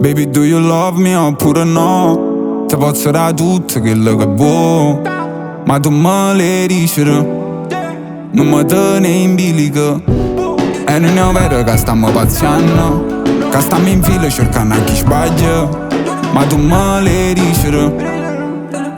Baby, do you love me oppure no? Ti posso dare tutto quello che vuoi, ma tu me le dici, non mi tieni in bilico. E non è vero che stiamo pazziando, che stiamo in fila cercando a chi sbaglia, ma tu me le dici,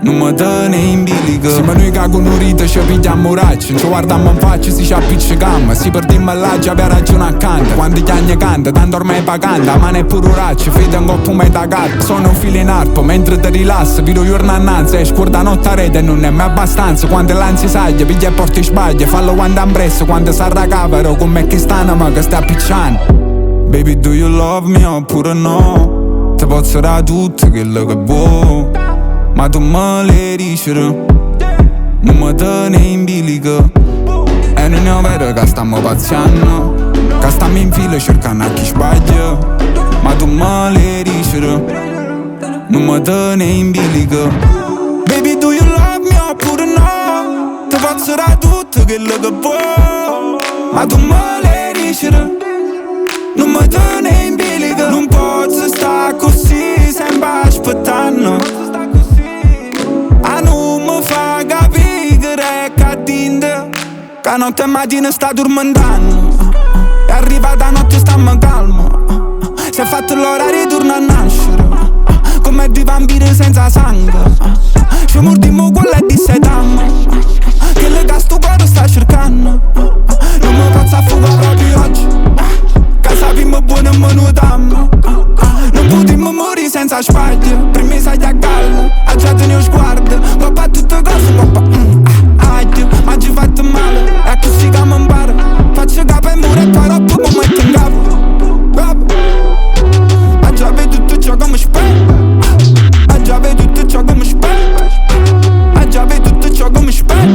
non mi tieni in bilico. Siamo noi che con un rito ci pigliamo racci, ci guardiamo in faccia, si ci appiccichiamo, si perdiamo là già per ragione accanto. Quando gli anni canta, tanto ormai paganta, ma ne pure un raccio, fede un coppo metà gatto. Sono un filo in arpo, mentre ti rilassa, vedo giorno annanzi, e scorda notte a rete non è mai abbastanza. Quando l'ansia saglia, piglia e porti sbaglia, fallo quando ampresso, quando sarà cavero, con me che stanno ma che sta appicciando. Baby, do you love me oppure no? Ti posso dare tutto quello che vuoi, ma tu me le dici, non mi tieni in bilico. E non è vero che stiamo pazziando, che stiamo in fila cercando a chi sbaglia, ma tu me le dici, non mi tieni in bilico. Baby, do you love me oppure no? Ti posso dare tutto quello che vuoi, ma tu me le dici, non mi tieni in bilico. Non posso stare così sempre aspettando. Fa capire che è cadente, che notte e mattina sta dormentando. È arrivata notte stiamo calma, si è fatto l'orario e torna a nascere, come dei vampiri senza sangue. Ci mordiamo quello e dissetiamo, che le gas tu cuore sta cercando. Non mi faccio a fuga proprio oggi, che sappiamo buono e me nuotiamo. Non potremmo morire senza spaglie, prima sai a galla, a già te ne sguardo, papà tutte cose, papà, ma ci fatto male, è così che mi impara. Faccio capo e muro e poi dopo mi metto in capo. Ma già vedo tutto ciò che mi spera, ma già vedo tutto ciò che mi spera, ma già vedo tutto ciò che mi spera.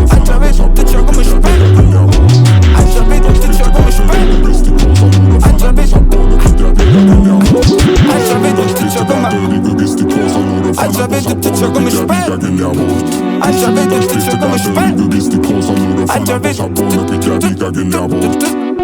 Ma già vedo tutto ciò che mi spera, ma già vedo tutto ciò che mi spera. I già vedo tutto ciò come I già vedo tutto ciò come spero. I già vedo tutto ciò come spero. I già vedo tutto